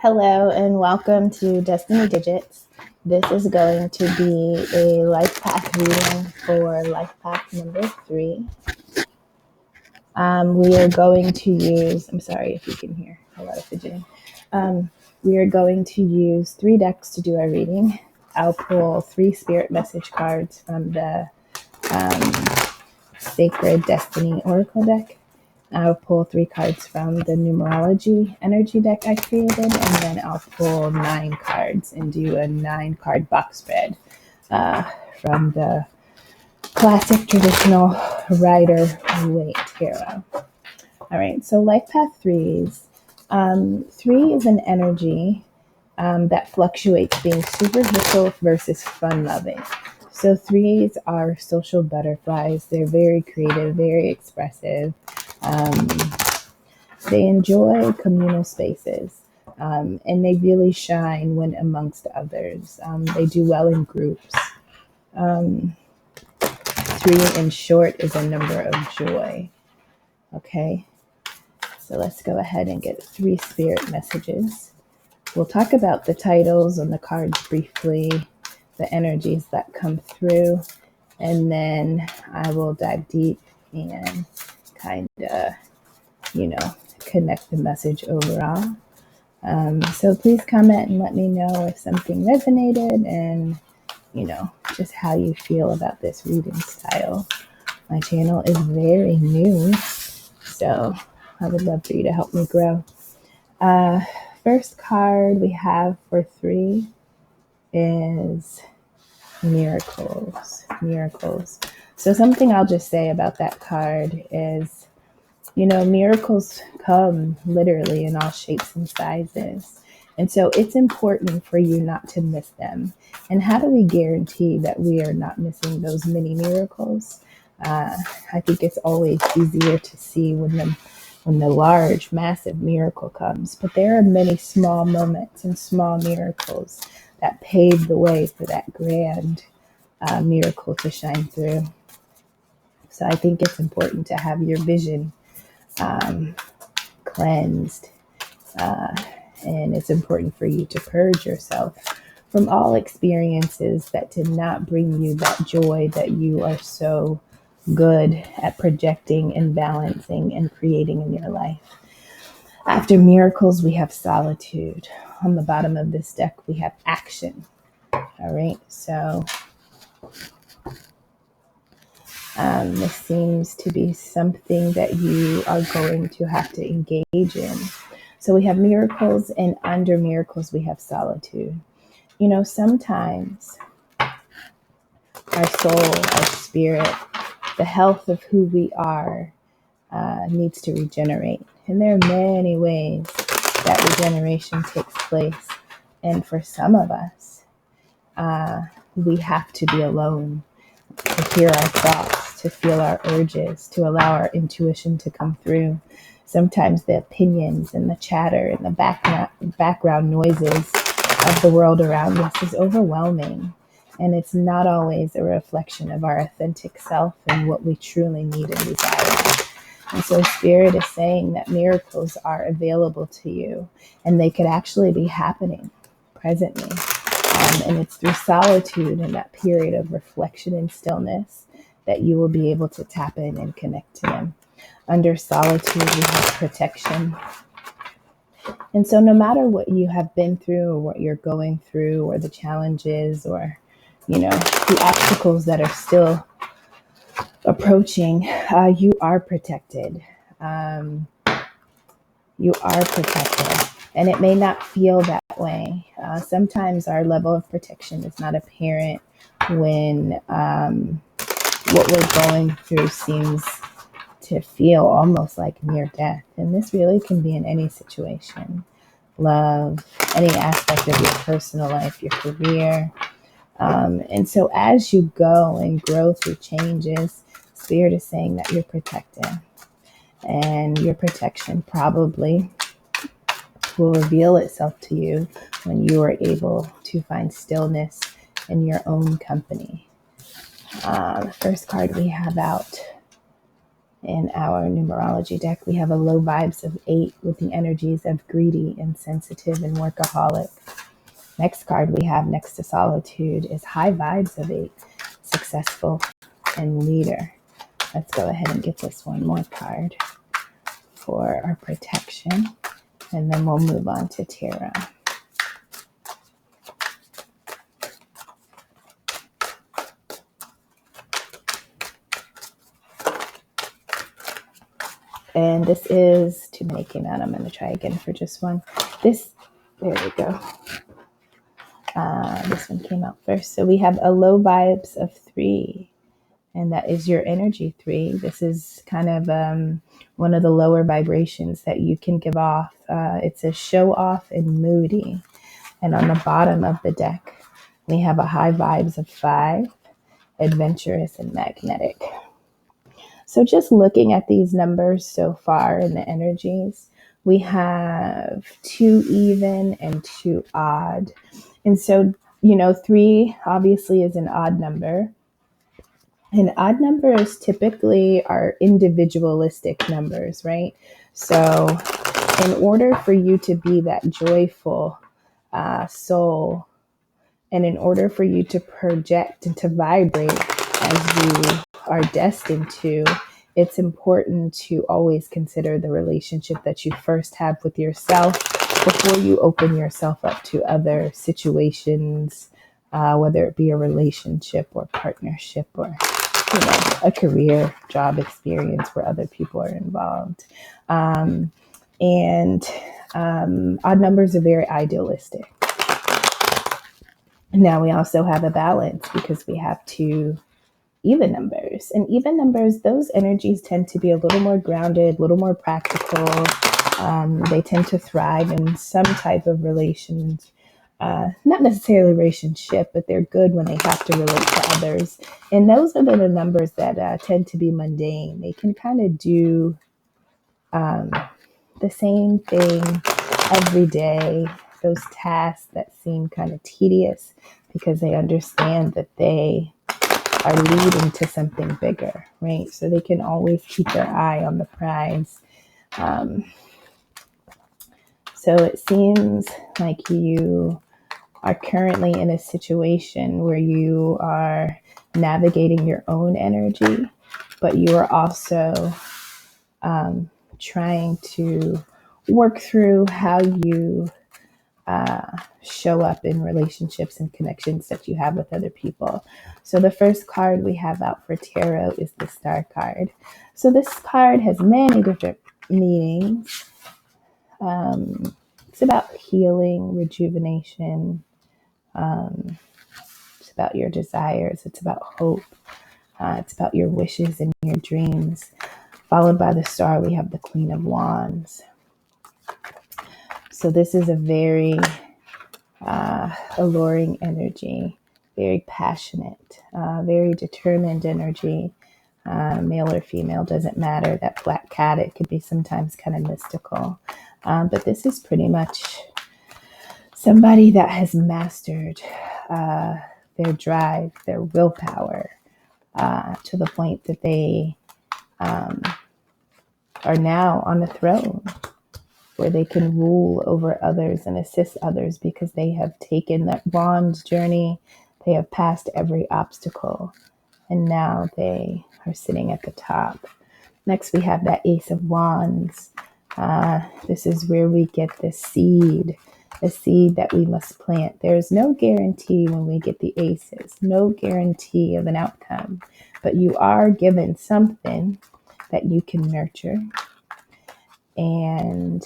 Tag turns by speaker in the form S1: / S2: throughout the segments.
S1: Hello and welcome to Destiny Digits. This is going to be a life path reading for life path number 3. We are going to use, I'm sorry if you can hear a lot of fidgeting. We are going to use 3 decks to do our reading. I'll pull 3 spirit message cards from the Sacred Destiny Oracle deck. I'll pull 3 cards from the Numerology energy deck I created, and then I'll pull 9 cards and do a 9-card box spread from the classic traditional Rider-Waite Tarot. All right, so Life Path 3s. 3 is an energy that fluctuates, being superficial versus fun-loving. So 3s are social butterflies. They're very creative, very expressive. They enjoy communal spaces, and they really shine when amongst others. They do well in groups. 3 in short is a number of joy. Okay, so let's go ahead and get 3 spirit messages. We'll talk about the titles on the cards briefly, the energies that come through, and then I will dive deep and kind of, connect the message overall. So please comment and let me know if something resonated and, just how you feel about this reading style. My channel is very new, so I would love for you to help me grow. First card we have for 3 is miracles. So something I'll just say about that card is, miracles come literally in all shapes and sizes. And so it's important for you not to miss them. And how do we guarantee that we are not missing those mini miracles? I think it's always easier to see when the large, massive miracle comes. But there are many small moments and small miracles that pave the way for that grand miracle to shine through. So I think it's important to have your vision cleansed, and it's important for you to purge yourself from all experiences that did not bring you that joy that you are so good at projecting and balancing and creating in your life. After miracles, we have solitude. On the bottom of this deck, we have action. All right, so this seems to be something that you are going to have to engage in. So we have miracles, and under miracles, we have solitude. Sometimes our soul, our spirit, the health of who we are needs to regenerate. And there are many ways that regeneration takes place. And for some of us, we have to be alone to hear our thoughts, to feel our urges, to allow our intuition to come through. Sometimes the opinions and the chatter and the background noises of the world around us is overwhelming. And it's not always a reflection of our authentic self and what we truly need and desire. And so Spirit is saying that miracles are available to you, and they could actually be happening presently. And it's through solitude and that period of reflection and stillness that you will be able to tap in and connect to them. Under solitude, we have protection. And so no matter what you have been through or what you're going through or the challenges or, the obstacles that are still approaching, you are protected. You are protected. And it may not feel that way. Sometimes our level of protection is not apparent when what we're going through seems to feel almost like near death. And this really can be in any situation. Love, any aspect of your personal life, your career. And so as you go and grow through changes, Spirit is saying that you're protected. And your protection probably will reveal itself to you when you are able to find stillness in your own company. The first card we have out In our numerology deck, we have a low vibes of 8 with the energies of greedy, insensitive, and workaholic. Next card we have next to solitude is high vibes of 8, successful and leader. Let's go ahead and get this one more card for our protection, and then we'll move on to tarot. And this is too many came out. I'm going to try again for just one. There we go. This one came out first. So we have a low vibes of 3, and that is your energy 3. This is kind of one of the lower vibrations that you can give off. It's a show off and moody. And on the bottom of the deck, we have a high vibes of 5, adventurous and magnetic. So just looking at these numbers so far in the energies, we have 2 even and 2 odd. And so, 3 obviously is an odd number. And odd numbers typically are individualistic numbers, right? So in order for you to be that joyful soul, and in order for you to project and to vibrate as you are destined to, it's important to always consider the relationship that you first have with yourself before you open yourself up to other situations, whether it be a relationship or partnership or a career, job experience where other people are involved. And odd numbers are very idealistic. Now we also have a balance because we have 2 even numbers. And even numbers, those energies tend to be a little more grounded, a little more practical. They tend to thrive in some type of relations, not necessarily relationship, but they're good when they have to relate to others. And those are the numbers that tend to be mundane. They can kind of do the same thing every day, those tasks that seem kind of tedious, because they understand that they are leading to something bigger, right? So they can always keep their eye on the prize. So it seems like you are currently in a situation where you are navigating your own energy, but you are also trying to work through how you show up in relationships and connections that you have with other people. So the first card we have out for tarot is the Star card. So this card has many different meanings. It's about healing, rejuvenation. It's about your desires. It's about hope. It's about your wishes and your dreams. Followed by the Star, we have the Queen of Wands. So this is a very alluring energy, very passionate, very determined energy. Male or female, doesn't matter. That black cat, it could be sometimes kind of mystical. But this is pretty much somebody that has mastered their drive, their willpower, to the point that they are now on the throne where they can rule over others and assist others because they have taken that wand journey. They have passed every obstacle, and now they are sitting at the top. Next, we have that Ace of Wands. This is where we get the seed that we must plant. There is no guarantee when we get the aces, no guarantee of an outcome, but you are given something that you can nurture. And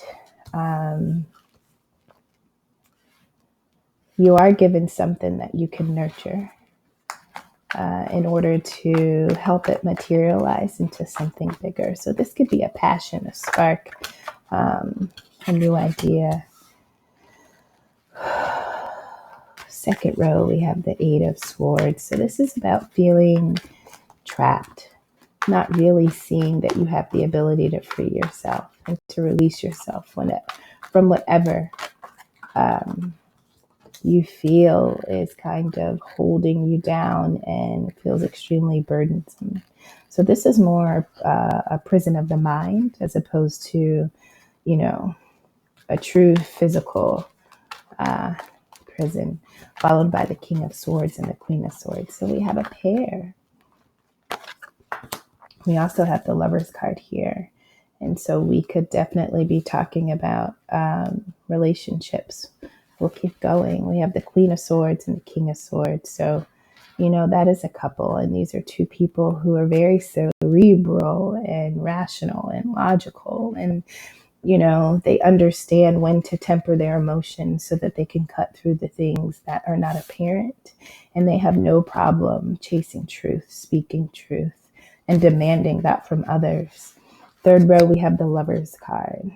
S1: you are given something that you can nurture in order to help it materialize into something bigger. So this could be a passion, a spark, a new idea. Second row, we have the Eight of Swords. So this is about feeling trapped, not really seeing that you have the ability to free yourself and to release yourself from whatever you feel is kind of holding you down and feels extremely burdensome. So this is more a prison of the mind as opposed to, you know, a true physical uh, prison, followed by the King of Swords and the Queen of Swords. So we have a pair. We also have the Lover's card here. And so we could definitely be talking about relationships. We'll keep going. We have the Queen of Swords and the King of Swords. So, you know, that is a couple. And these are two people who are very cerebral and rational and logical. And, you know, they understand when to temper their emotions so that they can cut through the things that are not apparent. And they have no problem chasing truth, speaking truth, and demanding that from others. Third row, we have the Lover's card.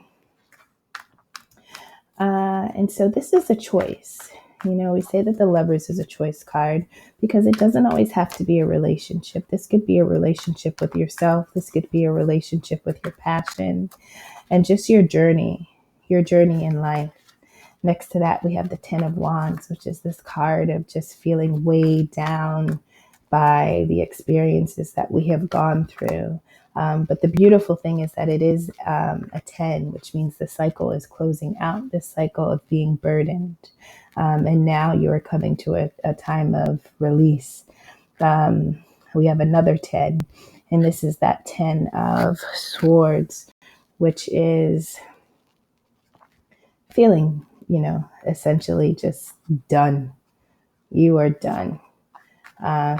S1: And so this is a choice. You know, we say that the Lovers is a choice card because it doesn't always have to be a relationship. This could be a relationship with yourself. This could be a relationship with your passion and just your journey in life. Next to that, we have the Ten of Wands, which is this card of just feeling weighed down by the experiences that we have gone through. But the beautiful thing is that it is a 10, which means the cycle is closing out, this cycle of being burdened. And now you are coming to a time of release. We have another 10, and this is that 10 of Swords, which is feeling, you know, essentially just done. You are done.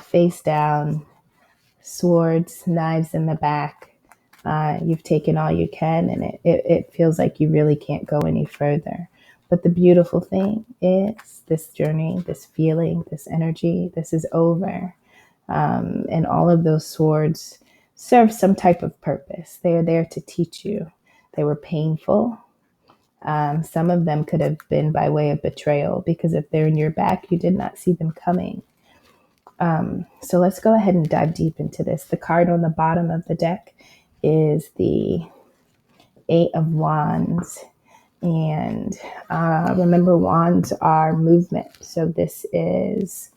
S1: Face down, swords, knives in the back. You've taken all you can, and it feels like you really can't go any further. But the beautiful thing is this journey, this feeling, this energy, this is over. And all of those swords serve some type of purpose. They are there to teach you. They were painful. Some of them could have been by way of betrayal because if they're in your back, you did not see them coming. So let's go ahead and dive deep into this. The card on the bottom of the deck is the Eight of Wands. And remember, wands are movement. So this is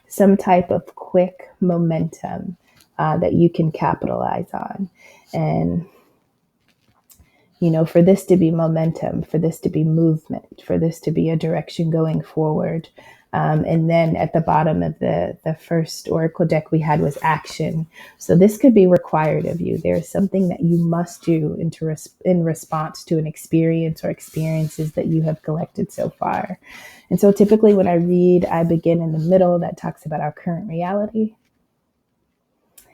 S1: some type of quick momentum that you can capitalize on. And you know, for this to be momentum, for this to be movement, for this to be a direction going forward. And then at the bottom of the first oracle deck we had was action. So this could be required of you. There's something that you must do in response to an experience or experiences that you have collected so far. And so typically when I read, I begin in the middle that talks about our current reality.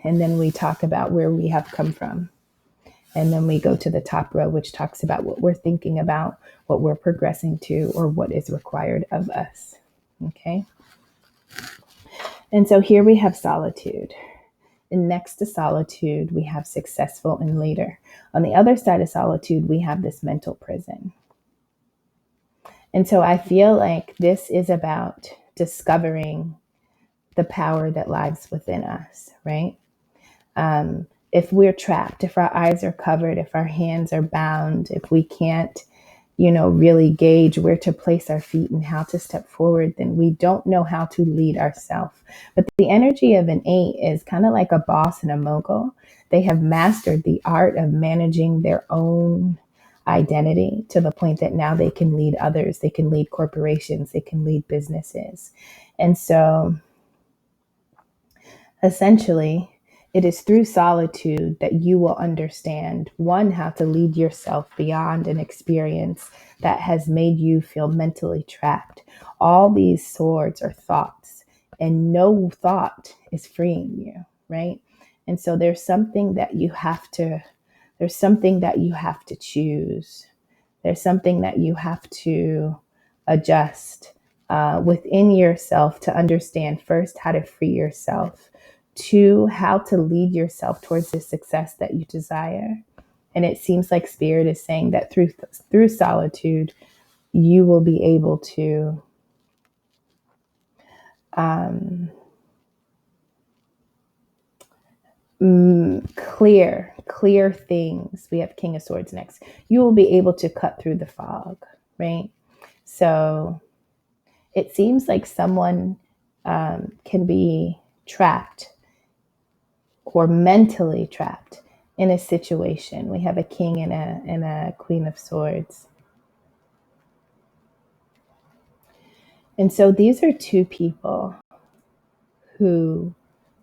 S1: And then we talk about where we have come from. And then we go to the top row, which talks about what we're thinking about, what we're progressing to, or what is required of us. Okay. And so here we have solitude. And next to solitude, we have successful and later. On the other side of solitude, we have this mental prison. And so I feel like this is about discovering the power that lies within us, right? If we're trapped, if our eyes are covered, if our hands are bound, if we can't, you know, really gauge where to place our feet and how to step forward, then we don't know how to lead ourselves. But the energy of an 8 is kind of like a boss and a mogul. They have mastered the art of managing their own identity to the point that now they can lead others. They can lead corporations. They can lead businesses. And so essentially, it is through solitude that you will understand, one, how to lead yourself beyond an experience that has made you feel mentally trapped. All these swords are thoughts, and no thought is freeing you, right? And so there's something that you have to choose. There's something that you have to adjust within yourself to understand, first, how to free yourself, two, how to lead yourself towards the success that you desire. And it seems like Spirit is saying that through solitude, you will be able to clear things. We have King of Swords next. You will be able to cut through the fog, right? So it seems like someone can be trapped or mentally trapped in a situation. We have a king and a queen of swords. And so these are two people who,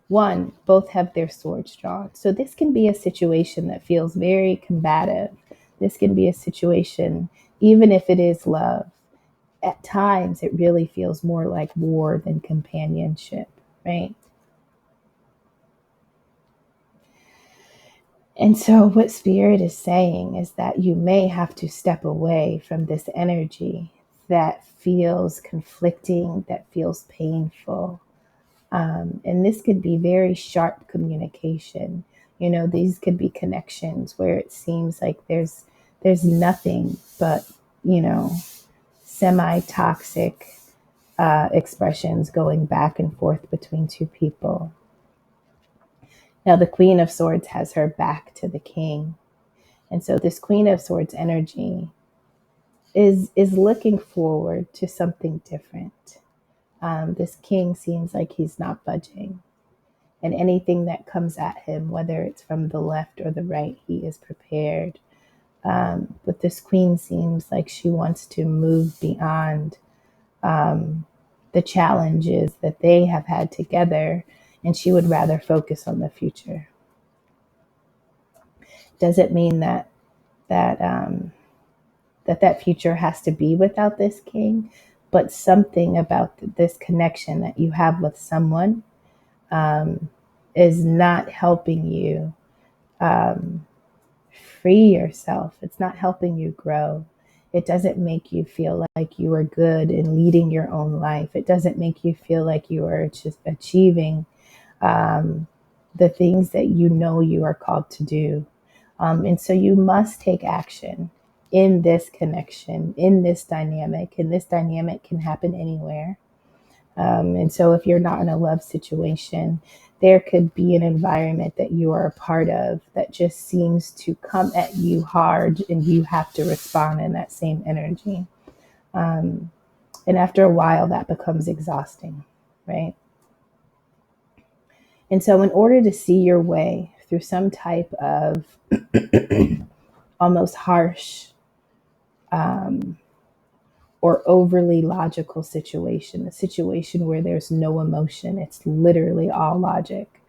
S1: one, both have their swords drawn. So this can be a situation that feels very combative. This can be a situation, even if it is love, at times it really feels more like war than companionship, right? And so, what Spirit is saying is that you may have to step away from this energy that feels conflicting, that feels painful. And this could be very sharp communication. You know, these could be connections where it seems like there's nothing but, you know, semi-toxic expressions going back and forth between two people. Now, the Queen of Swords has her back to the King. And so this Queen of Swords energy is looking forward to something different. This king seems like he's not budging. And anything that comes at him, whether it's from the left or the right, he is prepared. But this queen seems like she wants to move beyond the challenges that they have had together, and she would rather focus on the future. Doesn't mean that future has to be without this king, but something about this connection that you have with someone is not helping you free yourself. It's not helping you grow. It doesn't make you feel like you are good in leading your own life. It doesn't make you feel like you are just achieving the things that you know you are called to do. And so you must take action in this connection, in this dynamic. And this dynamic can happen anywhere. And so if you're not in a love situation, there could be an environment that you are a part of that just seems to come at you hard and you have to respond in that same energy. And after a while, that becomes exhausting, right? And so in order to see your way through some type of almost harsh or overly logical situation, a situation where there's no emotion, it's literally all logic,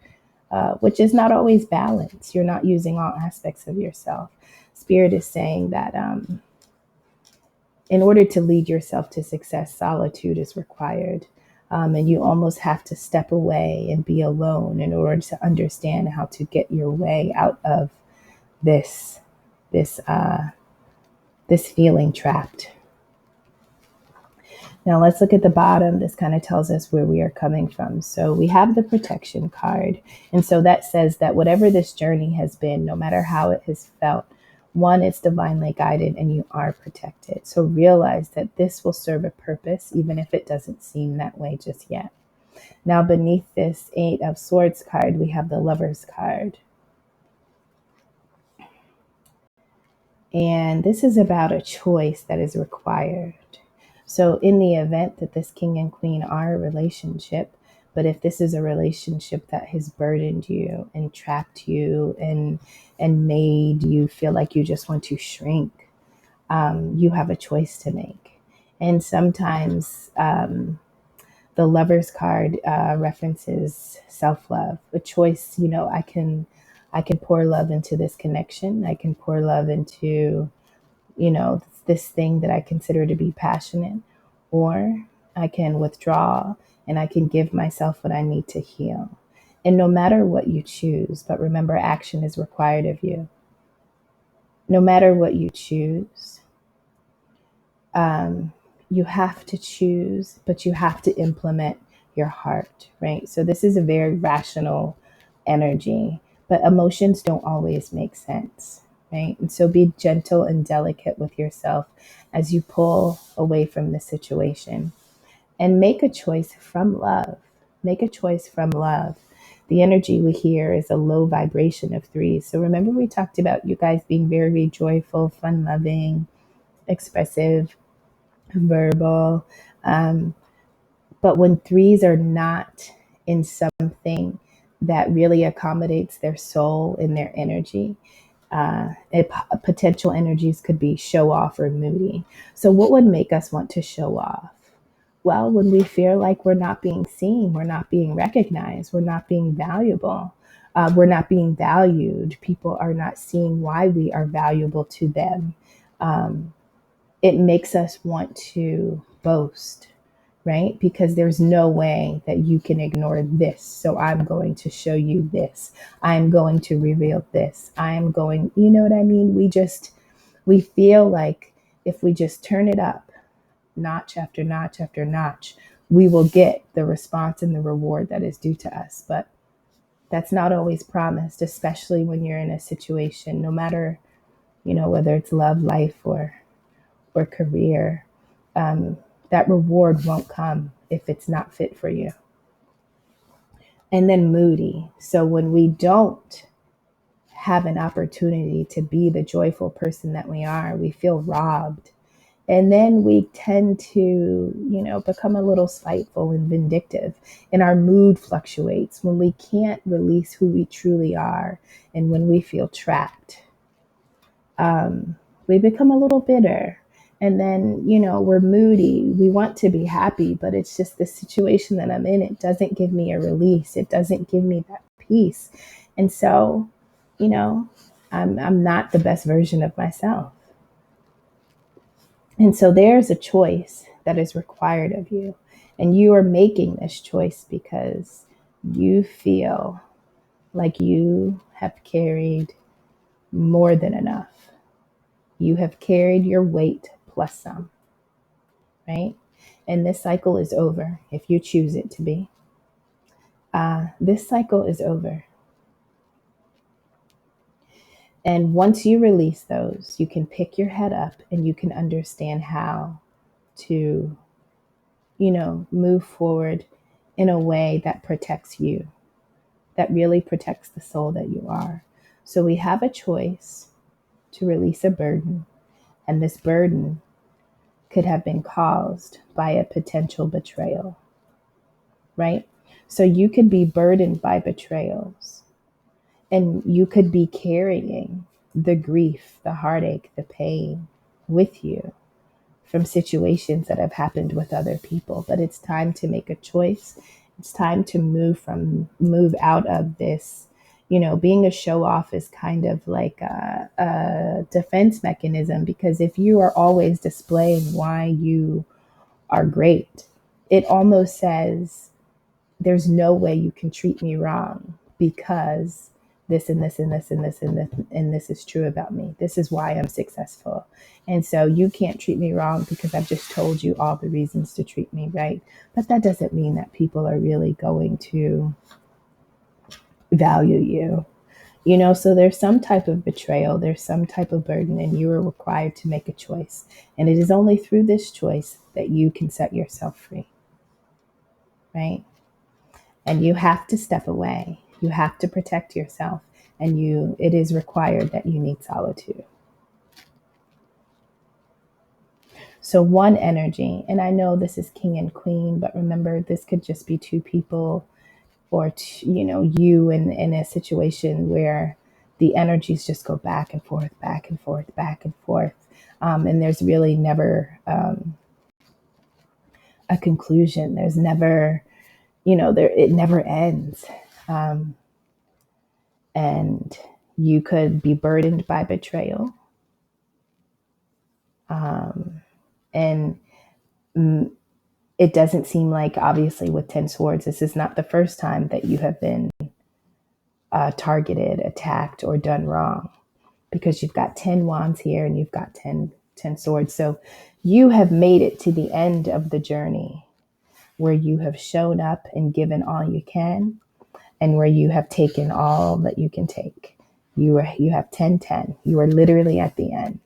S1: which is not always balanced. You're not using all aspects of yourself. Spirit is saying that in order to lead yourself to success, solitude is required. And you almost have to step away and be alone in order to understand how to get your way out of this this this feeling trapped. Now let's look at the bottom. This kind of tells us where we are coming from. So we have the protection card. And so that says that whatever this journey has been, no matter how it has felt, one, it's divinely guided and you are protected. So realize that this will serve a purpose, even if it doesn't seem that way just yet. Now beneath this 8 of Swords card, we have the Lovers card. And this is about a choice that is required. So in the event that this king and queen are a relationship, but if this is a relationship that has burdened you and trapped you and made you feel like you just want to shrink, you have a choice to make. And sometimes the Lovers card references self-love, a choice. You know, I can pour love into this connection. I can pour love into, you know, this thing that I consider to be passionate, or I can withdraw and I can give myself what I need to heal. And no matter what you choose, but remember, action is required of you. No matter what you choose, you have to choose, but you have to implement your heart, right? So this is a very rational energy, but emotions don't always make sense, right? And so be gentle and delicate with yourself as you pull away from the situation and make a choice from love. Make a choice from love. The energy we hear is a low vibration of 3. So remember, we talked about you guys being very joyful, fun loving, expressive, verbal. But when threes are not in something that really accommodates their soul and their energy, potential energies could be show off or moody. So, what would make us want to show off? Well, when we feel like we're not being seen, we're not being recognized, we're not being valuable, we're not being valued, people are not seeing why we are valuable to them. Um, it makes us want to boast, right? Because there's no way that you can ignore this. So I'm going to show you this. I'm going to reveal this. I'm going, you know what I mean? We feel like if we just turn it up, notch after notch after notch, we will get the response and the reward that is due to us. But that's not always promised, especially when you're in a situation, no matter, whether it's love, life, or career, that reward won't come if it's not fit for you. And then moody. So when we don't have an opportunity to be the joyful person that we are, we feel robbed. And then we tend to, become a little spiteful and vindictive. And our mood fluctuates when we can't release who we truly are and when we feel trapped. We become a little bitter. And then, we're moody. We want to be happy, but it's just the situation that I'm in. It doesn't give me a release. It doesn't give me that peace. And so, I'm not the best version of myself. And so there's a choice that is required of you. And you are making this choice because you feel like you have carried more than enough. You have carried your weight plus some, right? And this cycle is over if you choose it to be. This cycle is over. And once you release those, you can pick your head up and you can understand how to, move forward in a way that protects you, that really protects the soul that you are. So we have a choice to release a burden, and this burden could have been caused by a potential betrayal, right? So you could be burdened by betrayals, and you could be carrying the grief, the heartache, the pain with you from situations that have happened with other people. But it's time to make a choice. It's time to move out of this. Being a show off is kind of like a defense mechanism, because if you are always displaying why you are great, it almost says there's no way you can treat me wrong because this and this and this and this and this and this is true about me. This is why I'm successful. And so you can't treat me wrong because I've just told you all the reasons to treat me right. But that doesn't mean that people are really going to value you. So there's some type of betrayal, there's some type of burden, and you are required to make a choice. And it is only through this choice that you can set yourself free, right? And you have to step away. You have to protect yourself. And it is required that you need solitude. So one energy, and I know this is king and queen, but remember, this could just be two people, or you in a situation where the energies just go back and forth, back and forth, back and forth. And there's really never a conclusion. There's never, it never ends. And you could be burdened by betrayal. And it doesn't seem like, obviously, with 10 swords, this is not the first time that you have been targeted, attacked, or done wrong, because you've got 10 wands here and you've got 10 swords. So you have made it to the end of the journey where you have shown up and given all you can, and where you have taken all that you can take. You have 10-10. You are literally at the end.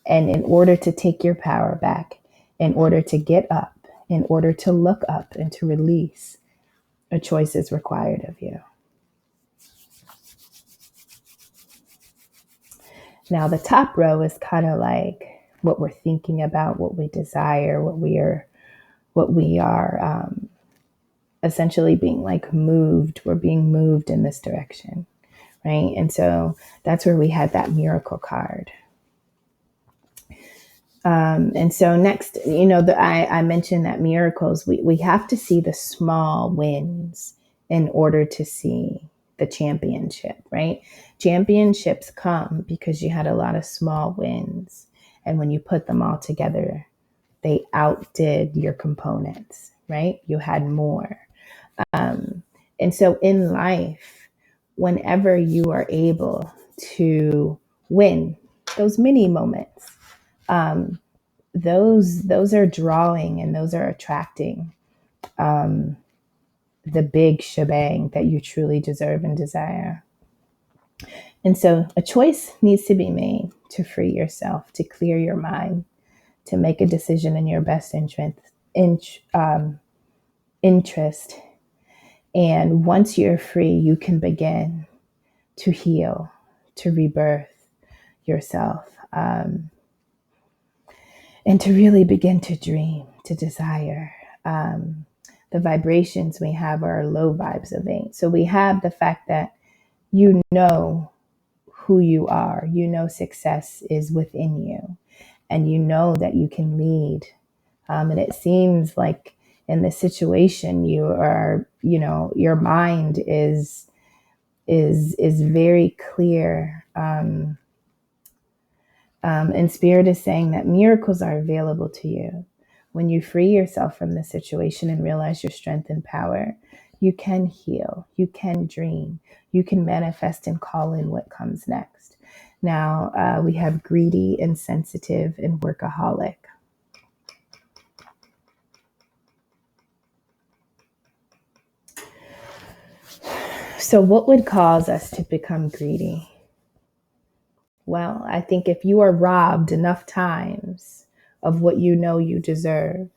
S1: And in order to take your power back, in order to get up, in order to look up and to release, a choice is required of you. Now, the top row is kind of like what we're thinking about, what we desire, what we are what we are essentially being like moved. We're being moved in this direction, right? And so that's where we had that miracle card. And so next, I mentioned that miracles, we have to see the small wins in order to see the championship, right? Championships come because you had a lot of small wins. And when you put them all together, they outdid your components, right? You had more. And so in life, whenever you are able to win those mini moments, um, those are drawing and those are attracting the big shebang that you truly deserve and desire. And so a choice needs to be made to free yourself, to clear your mind, to make a decision in your best interest. And once you're free, you can begin to heal, to rebirth yourself, and to really begin to dream, to desire. The vibrations we have are low vibes of 8. So we have the fact that you know who you are, you know success is within you, and you know that you can lead. And it seems like in this situation, you are, your mind is very clear. And Spirit is saying that miracles are available to you. When you free yourself from the situation and realize your strength and power, you can heal, you can dream, you can manifest and call in what comes next. Now, we have greedy, insensitive, and workaholic. So, what would cause us to become greedy? Well, I think if you are robbed enough times of what you know you deserve,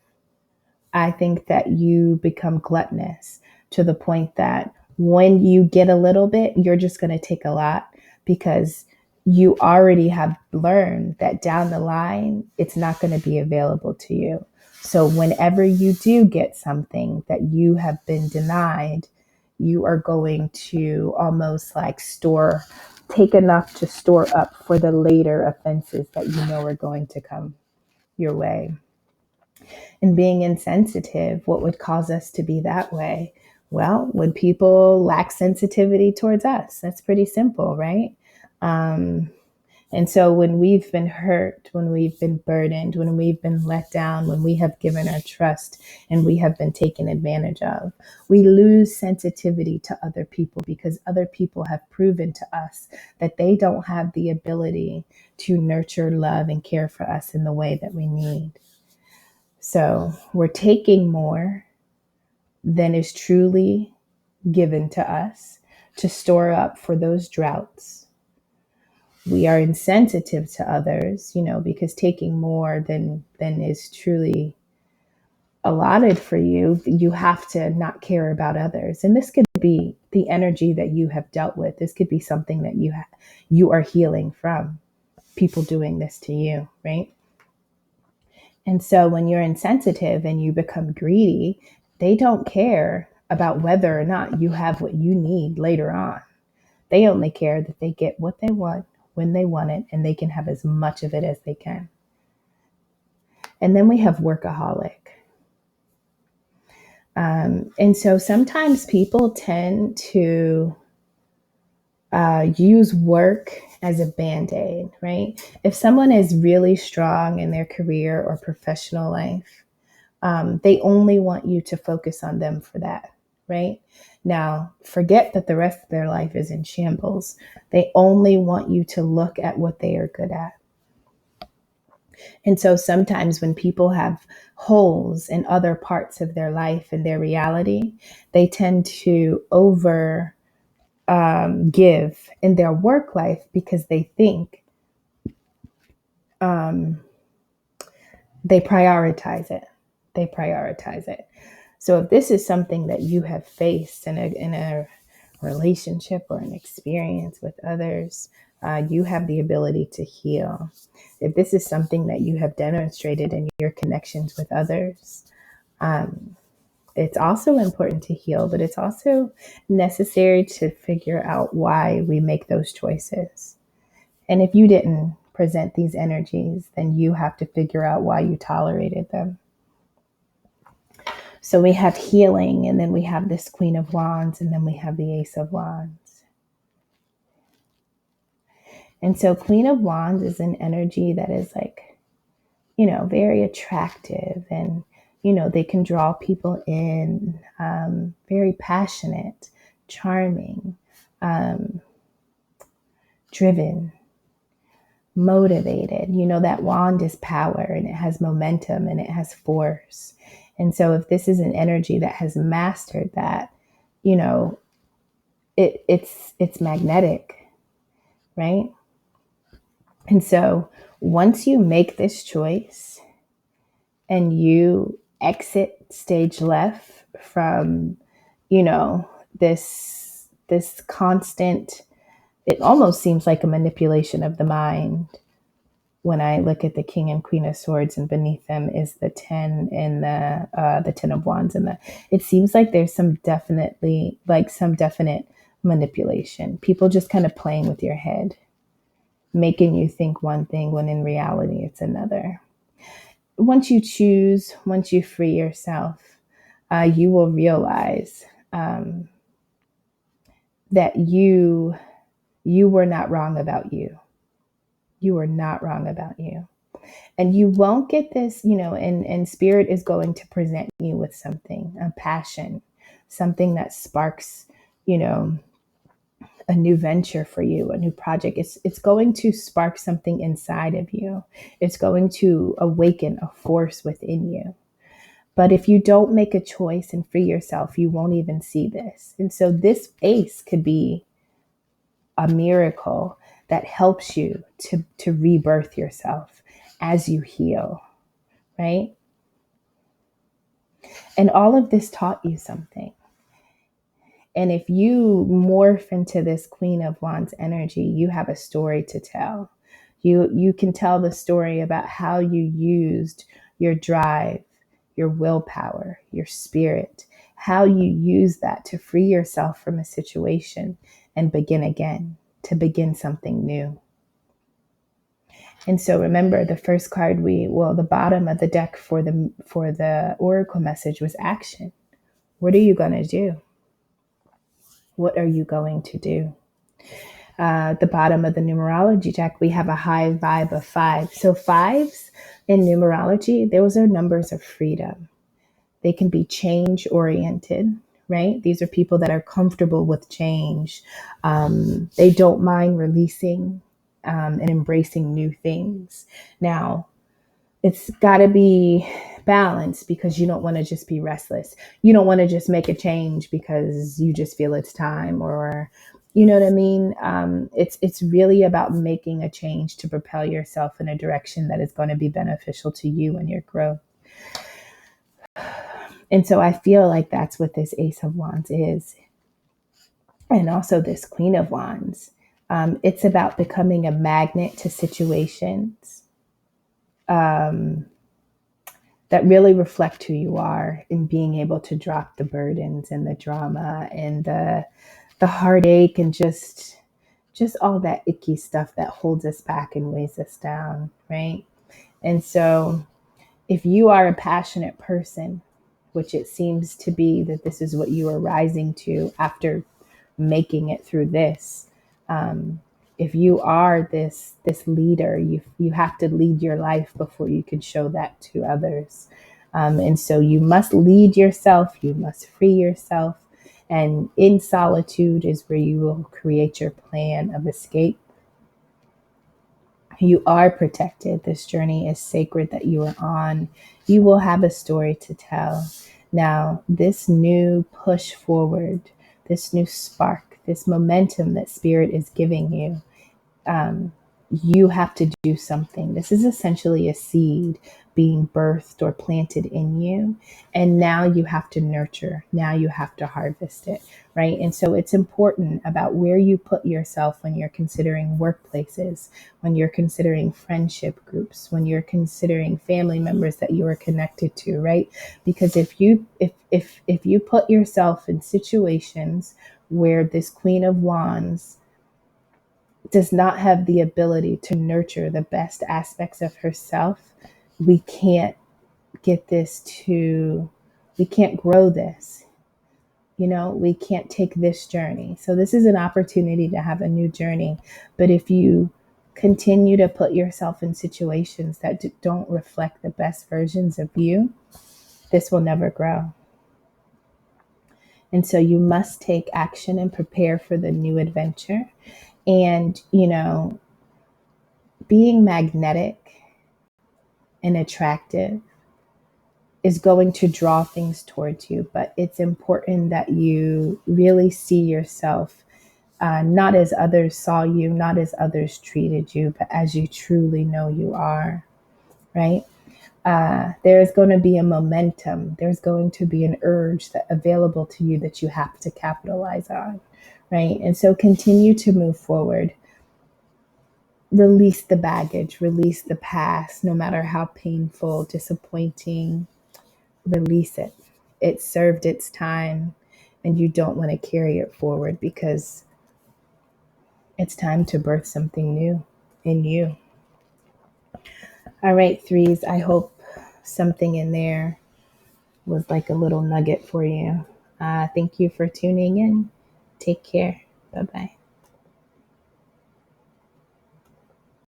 S1: I think that you become gluttonous to the point that when you get a little bit, you're just going to take a lot because you already have learned that down the line, it's not going to be available to you. So whenever you do get something that you have been denied, you are going to almost like take enough to store up for the later offenses that you know are going to come your way. And being insensitive, what would cause us to be that way? Well, when people lack sensitivity towards us, that's pretty simple, right? And so when we've been hurt, when we've been burdened, when we've been let down, when we have given our trust and we have been taken advantage of, we lose sensitivity to other people because other people have proven to us that they don't have the ability to nurture, love, and care for us in the way that we need. So we're taking more than is truly given to us to store up for those droughts. We are insensitive to others, because taking more than is truly allotted for you, you have to not care about others. And this could be the energy that you have dealt with. This could be something that you are healing from people doing this to you, right? And so when you're insensitive and you become greedy, they don't care about whether or not you have what you need later on. They only care that they get what they want when they want it, and they can have as much of it as they can. And then we have workaholic. And so sometimes people tend to use work as a band-aid, right? If someone is really strong in their career or professional life, they only want you to focus on them for that, right? Now, forget that the rest of their life is in shambles. They only want you to look at what they are good at. And so sometimes when people have holes in other parts of their life and their reality, they tend to give in their work life because they think they prioritize it. So if this is something that you have faced in a relationship or an experience with others, you have the ability to heal. If this is something that you have demonstrated in your connections with others, It's also important to heal, but it's also necessary to figure out why we make those choices. And if you didn't present these energies, then you have to figure out why you tolerated them. So we have healing, and then we have this Queen of Wands, and then we have the Ace of Wands. And so Queen of Wands is an energy that is like, very attractive, and, they can draw people in, very passionate, charming, driven, motivated. That wand is power, and it has momentum, and it has force. And so if this is an energy that has mastered that, it's magnetic, right? And so once you make this choice and you exit stage left from, this constant, it almost seems like a manipulation of the mind. When I look at the King and Queen of Swords, and beneath them is the 10 and the 10 of Wands, and it seems like there's some definite manipulation. People just kind of playing with your head, making you think one thing when in reality it's another. Once you free yourself, you will realize that you were not wrong about you. You were not wrong about you. And you won't get this, and spirit is going to present you with something, a passion, something that sparks, a new venture for you, a new project. It's going to spark something inside of you. It's going to awaken a force within you. But if you don't make a choice and free yourself, you won't even see this. And so this ace could be a miracle that helps you to rebirth yourself as you heal, right? And all of this taught you something. And if you morph into this Queen of Wands energy, you have a story to tell. You can tell the story about how you used your drive, your willpower, your spirit, how you use that to free yourself from a situation and begin again, to begin something new. And so remember, the first card the bottom of the deck for the oracle message was action. What are you going to do? What are you going to do? The bottom of the numerology deck, we have a high vibe of 5. So 5s in numerology, those are numbers of freedom. They can be change oriented, right? These are people that are comfortable with change. They don't mind releasing and embracing new things. Now, it's got to be balanced, because you don't want to just be restless. You don't want to just make a change because you just feel it's time, or you know what I mean? It's really about making a change to propel yourself in a direction that is going to be beneficial to you and your growth. And so I feel like that's what this Ace of Wands is. And also this Queen of Wands. It's about becoming a magnet to situations that really reflect who you are, and being able to drop the burdens and the drama and the heartache, and just all that icky stuff that holds us back and weighs us down, right? And so if you are a passionate person, which it seems to be that this is what you are rising to after making it through this, if you are this leader, you have to lead your life before you can show that to others. And so you must lead yourself, you must free yourself. And in solitude is where you will create your plan of escape. You are protected. This journey is sacred that you are on. You will have a story to tell. Now, this new push forward, this new spark, this momentum that Spirit is giving you, you have to do something. This is essentially a seed being birthed or planted in you. And now you have to nurture. Now you have to harvest it, right? And so it's important about where you put yourself when you're considering workplaces, when you're considering friendship groups, when you're considering family members that you are connected to, right? Because if you put yourself in situations where this Queen of Wands does not have the ability to nurture the best aspects of herself, we can't get this to, we can't grow this. We can't take this journey. So, this is an opportunity to have a new journey. But if you continue to put yourself in situations that don't reflect the best versions of you, this will never grow. And so, you must take action and prepare for the new adventure. And, being magnetic and attractive is going to draw things towards you, but it's important that you really see yourself not as others saw you, not as others treated you, but as you truly know you are, right? There's going to be a momentum, there's going to be an urge that available to you that you have to capitalize on, right? And so continue to move forward. Release the baggage, release the past, no matter how painful, disappointing. Release it. It served its time, and you don't want to carry it forward because it's time to birth something new in you. All right, threes, I hope something in there was like a little nugget for you. Thank you for tuning in. Take care. Bye bye.